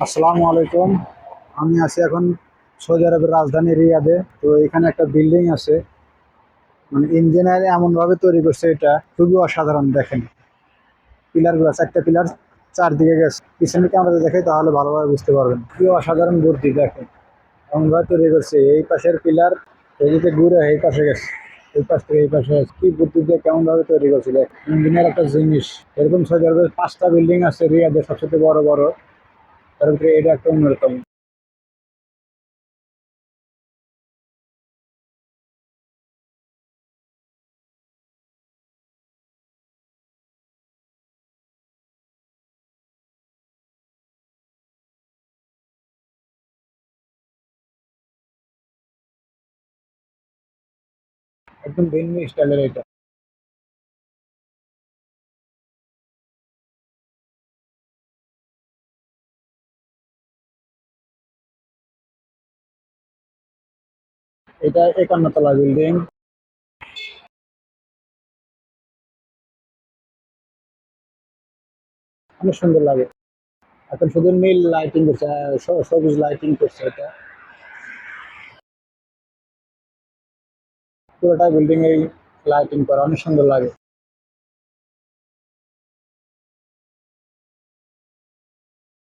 আসসালামু আলাইকুম। আমি আছি এখন সৌদি আরবের রাজধানী রিয়াদে। তো এখানে একটা বিল্ডিং আছে, মানে ইঞ্জিনিয়ার এমন ভাবে তৈরি করছে, এটা খুবই অসাধারণ। দেখেন পিলার গুলো, চারটা পিলার চারদিকে গেছে। পিছনে ক্যামেরা দেখে তাহলে ভালোভাবে বুঝতে পারবেন কি অসাধারণ বুদ্ধি। দেখেন এমন ভাবে তৈরি করছে, এই পাশের পিলার এদিকে ঘুরে এই পাশে গেছে, এই পাশ থেকে এই পাশে গেছে। কি বুদ্ধি দিয়ে কেমন ভাবে তৈরি করছে। দেখ ইঞ্জিনিয়ার একটা জিনিস। এরকম সৌদি আরবের 5টা বিল্ডিং আছে রিয়াদের, সবচেয়ে বড় বড়। তার ভিতরে এটা একটা অন্যতম। একদম ভিন্ন স্টাইলের এটা। এটা 51 তলা বিল্ডিং। অনেক সুন্দর লাগে। এখন শুধু নীল লাইটিং করছে, সবুজ লাইটিং করছে। এটা পুরোটা বিল্ডিং এই লাইটিং করা অনেক সুন্দর লাগে।